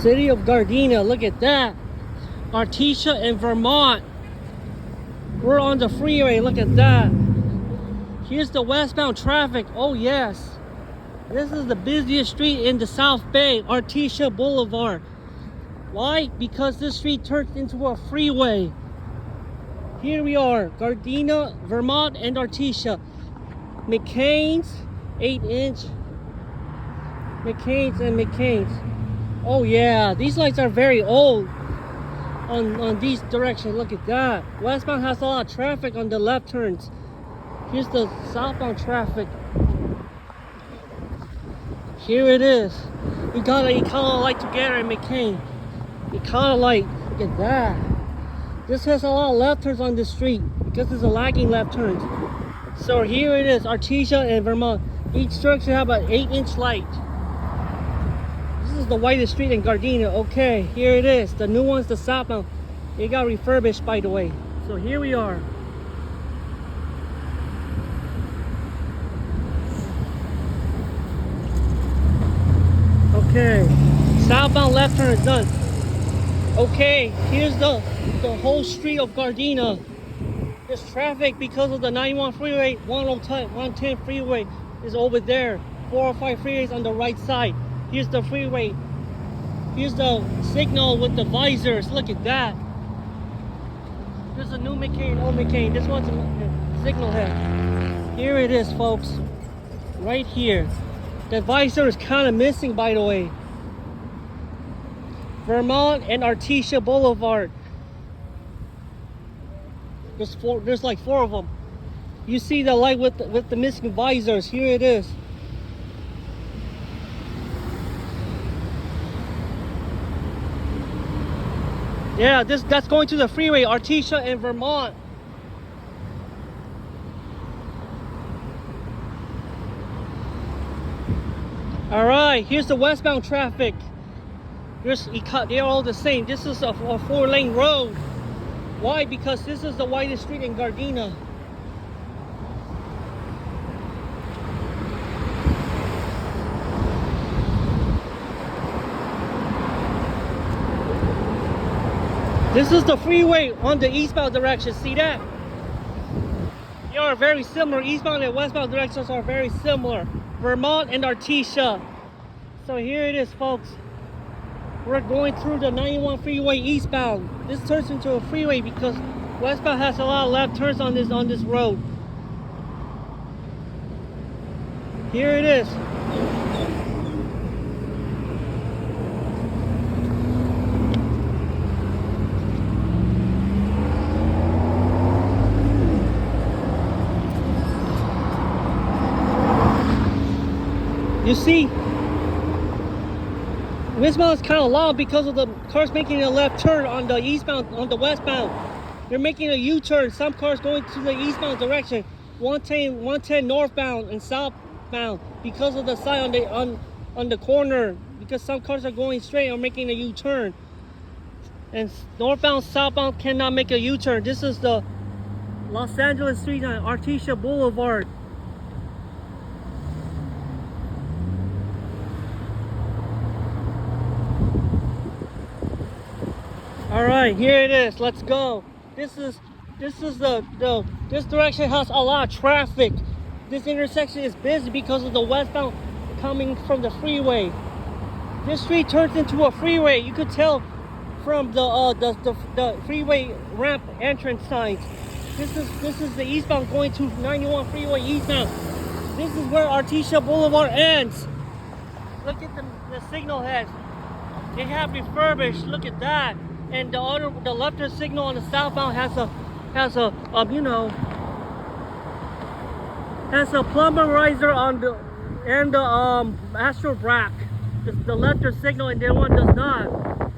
City of Gardena, look at that. Artesia and Vermont. We're on the freeway, look at that. Here's the westbound traffic, oh yes. This is the busiest street in the South Bay, Artesia Blvd. Why? Because this street turns into a freeway. Here we are, Gardena, Vermont, and Artesia. McCain's, 8-inch. McCain's and McCain's. Oh yeah, these lights are very old on these directions. Look at that. Westbound has a lot of traffic on the left turns. Here's the southbound traffic. Here it is. We got an Econolite together in McCain. Econolite, look at that. This has a lot of left turns on this street because there's a lagging left turns. So here it is, Artesia and Vermont. Each structure have an 8-inch light. This is the whitest street in Gardena. Okay, here it is. The new one's the southbound. It got refurbished, by the way. So here we are. Okay, southbound left turn is done. Okay, here's the whole street of Gardena. There's traffic because of the 91 freeway, 110 freeway is over there. 405 freeways on the right side. Here's the freeway. Here's the signal with the visors. Look at that. There's a new McCain, old McCain. This one's a signal head. Here it is, folks. Right here. The visor is kind of missing, by the way. Vermont and Artesia Blvd. There's like 4 of them. You see the light with the missing visors. Here it is. Yeah, that's going to the freeway, Artesia and Vermont. All right, here's the westbound traffic. They're all the same. This is a 4-lane road. Why? Because this is the widest street in Gardena. This is the freeway on the eastbound direction. See that? They are very similar. Eastbound and westbound directions are very similar. Vermont and Artesia. So here it is, folks. We're going through the 91 freeway eastbound. This turns into a freeway because westbound has a lot of left turns on this road. Here it is. You see, westbound is kind of long because of the cars making a left turn on the eastbound, on the westbound. They're making a U-turn. Some cars going to the eastbound direction, 110 northbound and southbound because of the sign on the corner. Because some cars are going straight or making a U-turn, and northbound, southbound cannot make a U-turn. This is the Los Angeles Street on Artesia Blvd. All right, here it is. Let's go. This direction has a lot of traffic. This intersection is busy because of the westbound coming from the freeway. This street turns into a freeway. You could tell from the freeway ramp entrance signs. This is the eastbound going to 91 freeway eastbound. This is where Artesia Blvd ends. Look at the signal heads. They have refurbished. Look at that. And the left turn signal on the southbound has a plumbizer on the Astro Brac. The left turn signal, and the other one does not. Look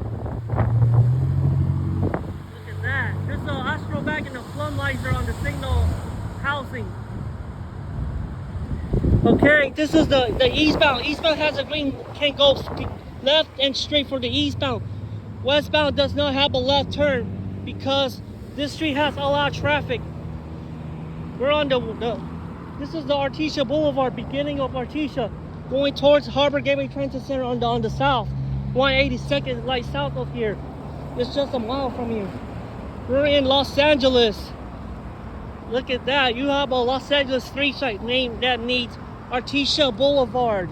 at that. There's an Astro Brac and a plumbizer on the signal housing. Okay, this is the eastbound. Eastbound has a green, can go left and straight for the eastbound. Westbound does not have a left turn because this street has a lot of traffic. We're on this is the Artesia Blvd, beginning of Artesia, going towards Harbor Gateway Transit Center on the south. 182nd light south of here. It's just a mile from here. We're in Los Angeles. Look at that. You have a Los Angeles street sign name that needs Artesia Blvd.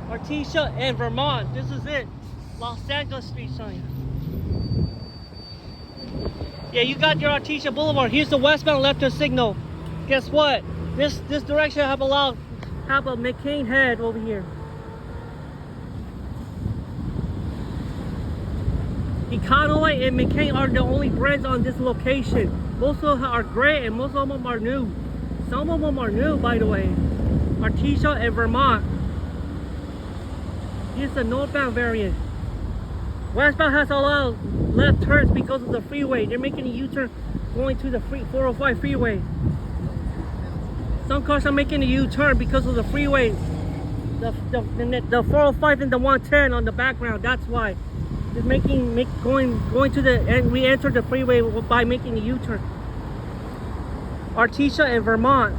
Artesia and Vermont. This is it. Los Angeles street sign. Yeah, you got your Artesia Blvd. Here's the westbound left-turn signal. Guess what? This direction have a McCain head over here. Econolites and McCain are the only brands on this location. Most of them are gray and most of them are new. Some of them are new, by the way. Artesia and Vermont. Here's the northbound variant. Westbound has a lot of left turns because of the freeway. They're making a U-turn going to the 405 freeway. Some cars are making a U-turn because of the freeway. The 405 and the 110 on the background. That's why. It's going to the, and we enter the freeway by making a U-turn. Artesia and Vermont.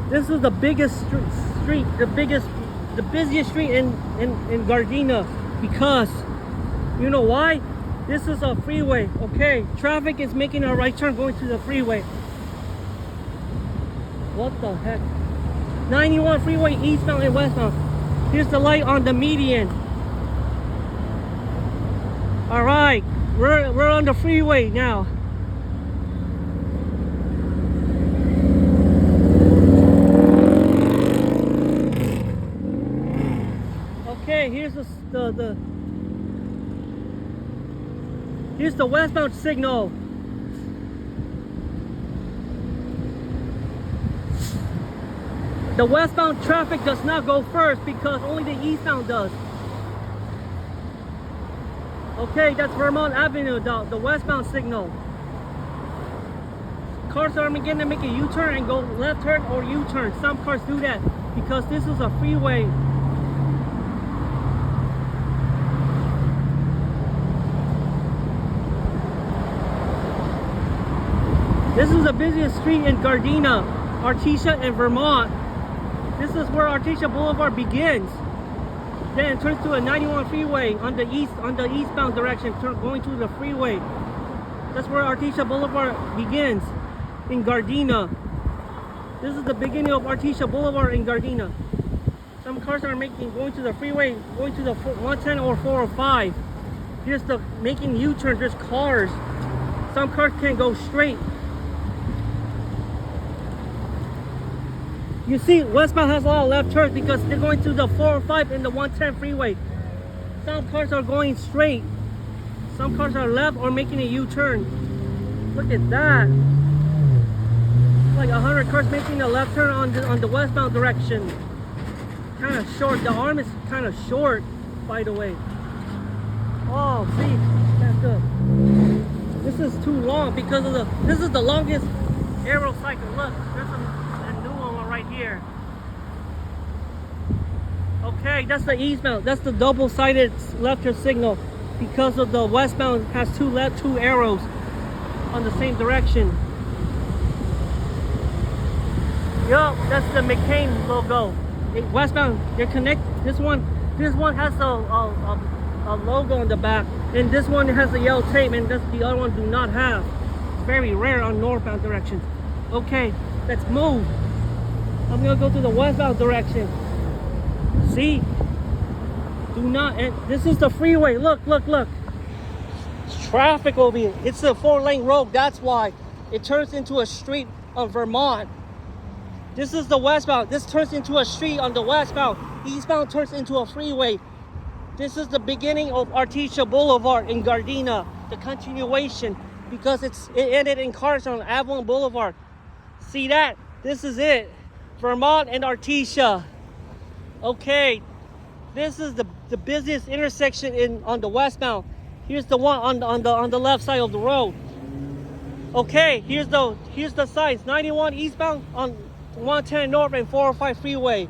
This is the biggest street, the busiest street in Gardena, because you know why? This is a freeway. Okay, traffic is making a right turn going to the freeway. What the heck? 91 freeway eastbound and westbound. Here's the light on the median. All right, we're on the freeway now. Okay, here's here's the westbound signal. The westbound traffic does not go first because only the eastbound does. Okay, that's Vermont Avenue, the westbound signal. Cars are going to make a U-turn and go left turn or U-turn. Some cars do that because this is a freeway. This is the busiest street in Gardena, Artesia and Vermont. This is where Artesia Blvd begins. Then it turns to a 91 freeway on the eastbound direction, going to the freeway. That's where Artesia Blvd begins in Gardena. This is the beginning of Artesia Blvd in Gardena. Some cars are going to the freeway, going to the 110 or 405. Here's the making U-turns. There's cars. Some cars can't go straight. You see, westbound has a lot of left turns because they're going to the 405 and the 110 freeway. Some cars are going straight. Some cars are left or making a U-turn. Look at that. Like 100 cars making a left turn on the westbound direction. Kind of short. The arm is kind of short, by the way. Oh, see, that's good. This is too long because of this is the longest arrow cycle. Look, there's a new one right here. Okay, that's the eastbound. That's the double-sided left turn signal because of the westbound has two arrows on the same direction. Yup, that's the McCain logo. Westbound, they're connected. This one has a logo on the back, and this one has a yellow tape, and the other one do not have. It's very rare on northbound direction. Okay, let's move. I'm gonna go to the westbound direction. See? Do not, and this is the freeway. Look, look, look. It's traffic over here. It's a 4-lane road. That's why it turns into a street on Vermont. This is the westbound. This turns into a street on the westbound. Eastbound turns into a freeway. This is the beginning of Artesia Blvd in Gardena. The continuation, because it ended in Carson on Avalon Blvd. See that? This is it. Vermont and Artesia. Okay, this is the busiest intersection on the westbound. Here's the one on the left side of the road. Okay, here's the signs. 91 eastbound on 110 north and 405 freeway.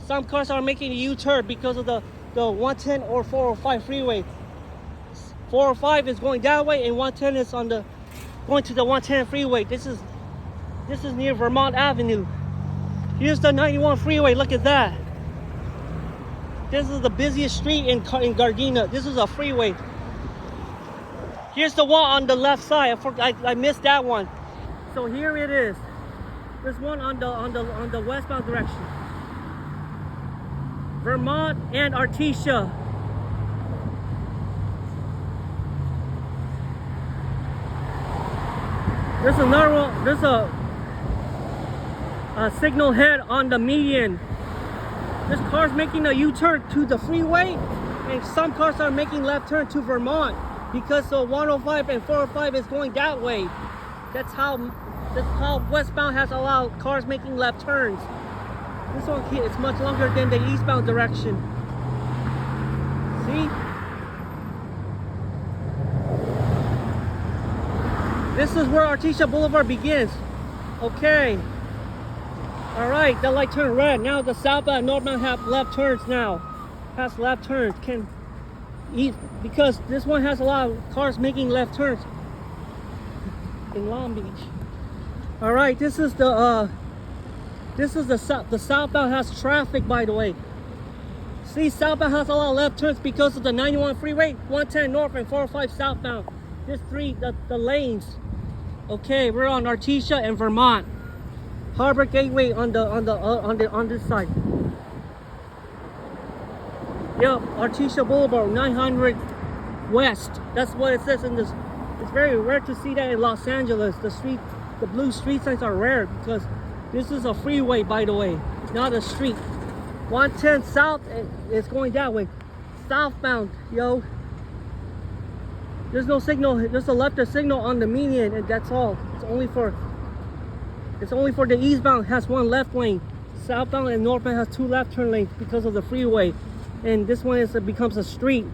Some cars are making a U-turn because of the 110 or 405 freeway. 405 is going that way and 110 is going to the 110 freeway. This is near Vermont Avenue. Here's the 91 freeway. Look at that. This is the busiest street in Gardena. This is a freeway. Here's the one on the left side. I missed that one. So here it is. There's one on the westbound direction. Vermont and Artesia. There's another one. There's a signal head on the median. This car's making a U-turn to the freeway, and some cars are making left turn to Vermont because the 105 and 405 is going that way. That's how Westbound has allowed cars making left turns. This one is much longer than the eastbound direction. See? This is where Artesia Blvd begins. Okay. All right, the light turned red. Now the southbound and northbound have left turns now. Has left turns. Because this one has a lot of cars making left turns in Long Beach. All right, this is the southbound has traffic, by the way. See, southbound has a lot of left turns because of the 91 freeway, 110 north and 405 southbound. There's the lanes. Okay, we're on Artesia and Vermont. Harbor Gateway on this side. Yep, Artesia Blvd, 900 West. That's what it says in this. It's very rare to see that in Los Angeles. The blue street signs are rare because this is a freeway, by the way, not a street. 110 south is going that way. Southbound, yo. There's no signal. There's a left signal on the median, and that's all. It's only for the eastbound has one left lane. Southbound and northbound has two left turn lanes because of the freeway, and this one becomes a street.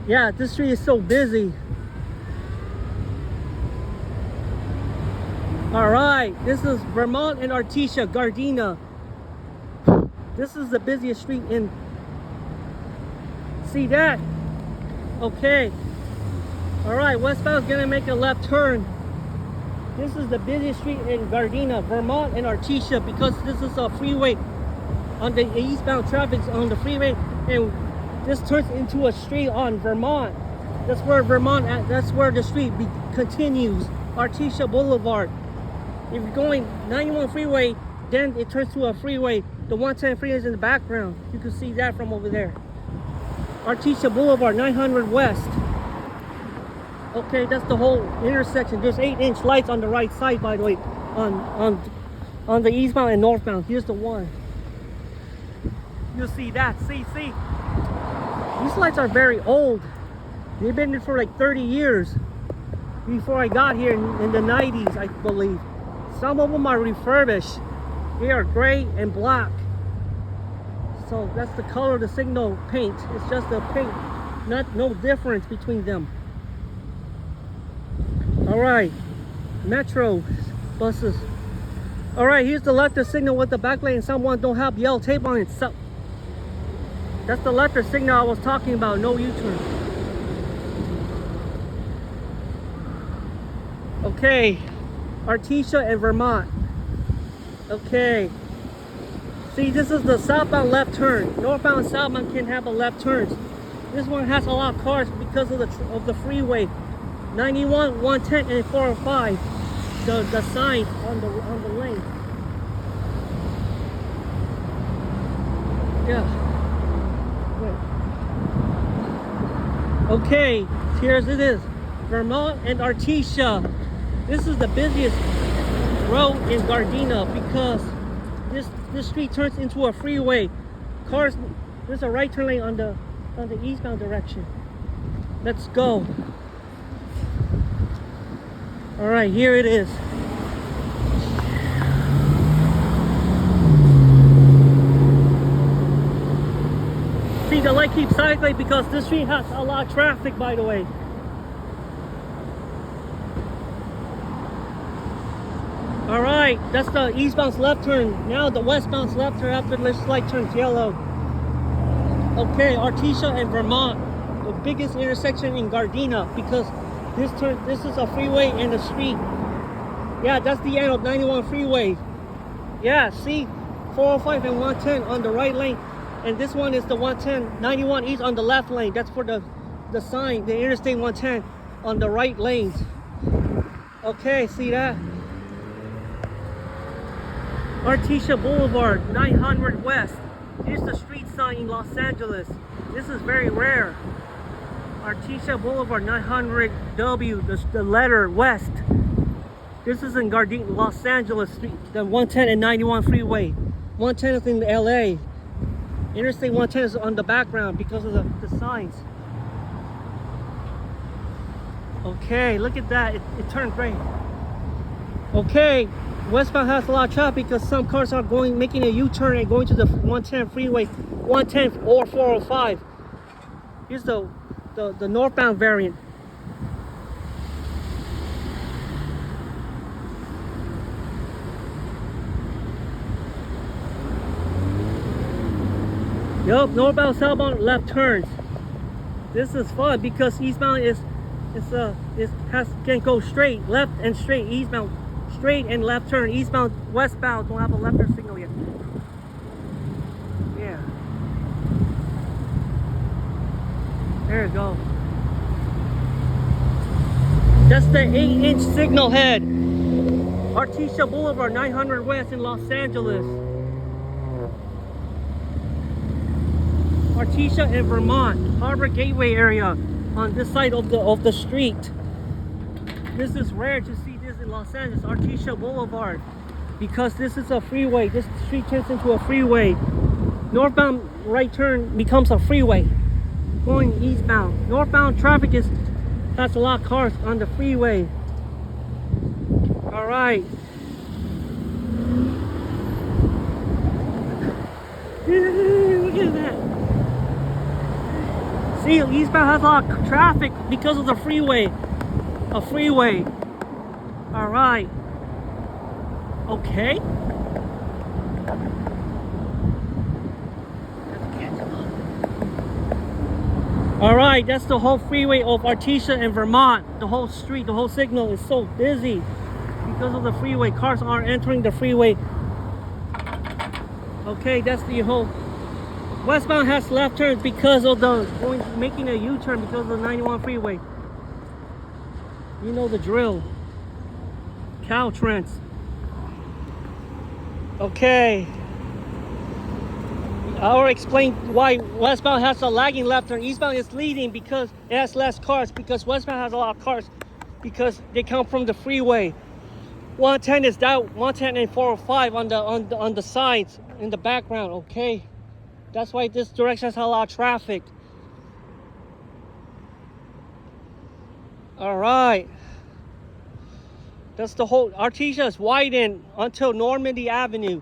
Yeah, this street is so busy. All right, this is Vermont and Artesia, Gardena. This is the busiest street in. See that? Okay. All right, westbound is gonna make a left turn. This is the busiest street in Gardena, Vermont and Artesia, because this is a freeway. On the eastbound traffic's on the freeway, and this turns into a street on Vermont. That's where that's where the street continues. Artesia Blvd. If you're going 91 freeway, then it turns to a freeway. The 110 freeway is in the background. You can see that from over there. Artesia Blvd, 900 West. Okay, that's the whole intersection. There's 8-inch lights on the right side, by the way, on the eastbound and northbound. Here's the one. You'll see that. See. These lights are very old. They've been there for like 30 years. Before I got here in the 90s, I believe. Some of them are refurbished. They are gray and black. So that's the color of the signal paint. It's just the paint, no difference between them. All right, metro buses. All right, here's the left signal with the back lane. Someone don't have yellow tape on it. So that's the left signal I was talking about. No U-turn. Okay, Artesia and Vermont. Okay. See, this is the southbound left turn. Northbound and southbound can have a left turns. This one has a lot of cars because of the freeway. 91, 110, and 405. The sign on the lane. Yeah. Wait. Okay, here's it is. Vermont and Artesia. This is the busiest road in Gardena because this street turns into a freeway. Cars, there's a right turn lane on the eastbound direction. Let's go. All right, here it is. See, the light keeps cycling because this street has a lot of traffic, by the way. All right, that's the eastbound's left turn. Now the westbound's left turn after this light turns yellow. Okay, Artesia and Vermont, the biggest intersection in Gardena because this is a freeway and a street. Yeah, that's the end of 91 freeway. Yeah, see, 405 and 110 on the right lane, and this one is the 110, 91 east on the left lane. That's for the sign, the Interstate 110 on the right lanes. Okay, see that? Artesia Boulevard, 900 West. Here's the street sign in Los Angeles. This is very rare. Artesia Boulevard, 900 W, the letter West. This is in Gardena, Los Angeles Street, the 110 and 91 freeway. 110 is in LA. Interstate 110 is on the background because of the signs. Okay, look at that. It turned gray. Okay, Westbound has a lot of traffic because some cars are making a U-turn and going to the 110 freeway, 110 or 405. Here's the northbound variant. Yup, northbound, southbound, left turns. This is fun because eastbound can go straight, left and straight. Eastbound, straight and left turn. Eastbound, westbound don't have a left turn signal yet. Yeah. There you go. That's the 8-inch signal head. Artesia Boulevard, 900 West in Los Angeles. Artesia and Vermont, Harbor Gateway area on this side of the street. This is rare to see this in Los Angeles, Artesia Boulevard, because this is a freeway. This street turns into a freeway. Northbound right turn becomes a freeway. Going eastbound. Northbound traffic has a lot of cars on the freeway. All right. Look at that. See, eastbound has a lot of traffic because of the freeway. A freeway. All right. Okay. All right, that's the whole freeway of Artesia and Vermont. The whole street, the whole signal is so busy because of the freeway. Cars aren't entering the freeway. Okay, that's the whole. Westbound has left turns because of making a U-turn because of the 91 freeway. You know the drill. Caltrans. Okay. I'll explain why westbound has a lagging left turn. Eastbound is leading because it has less cars, because westbound has a lot of cars because they come from the freeway. 110 is that 110 and 405 on the sides in the background, okay? That's why this direction has a lot of traffic. All right. That's the whole. Artesia is widened until Normandy Avenue.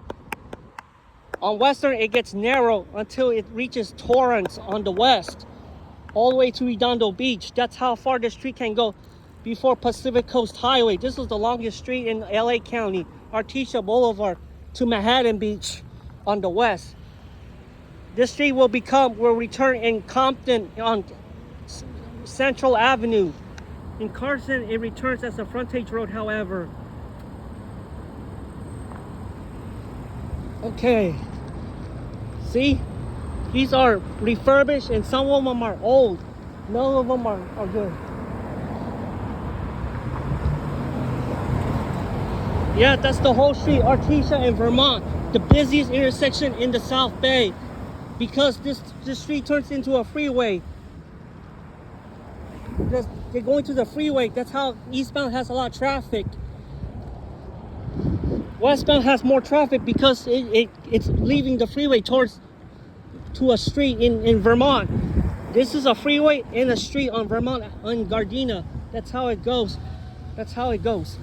On Western, it gets narrow until it reaches Torrance on the west, all the way to Redondo Beach. That's how far the street can go before Pacific Coast Highway. This is the longest street in LA County, Artesia Boulevard to Manhattan Beach on the west. This street will return in Compton on Central Avenue. In Carson, it returns as a frontage road, however. Okay. See? These are refurbished and some of them are old. None of them are good. Yeah, that's the whole street, Artesia and Vermont. The busiest intersection in the South Bay. Because this street turns into a freeway. They're going to the freeway. That's how eastbound has a lot of traffic. Westbound has more traffic because it's leaving the freeway to a street in Vermont. This is a freeway and a street on Vermont on Gardena. That's how it goes. That's how it goes.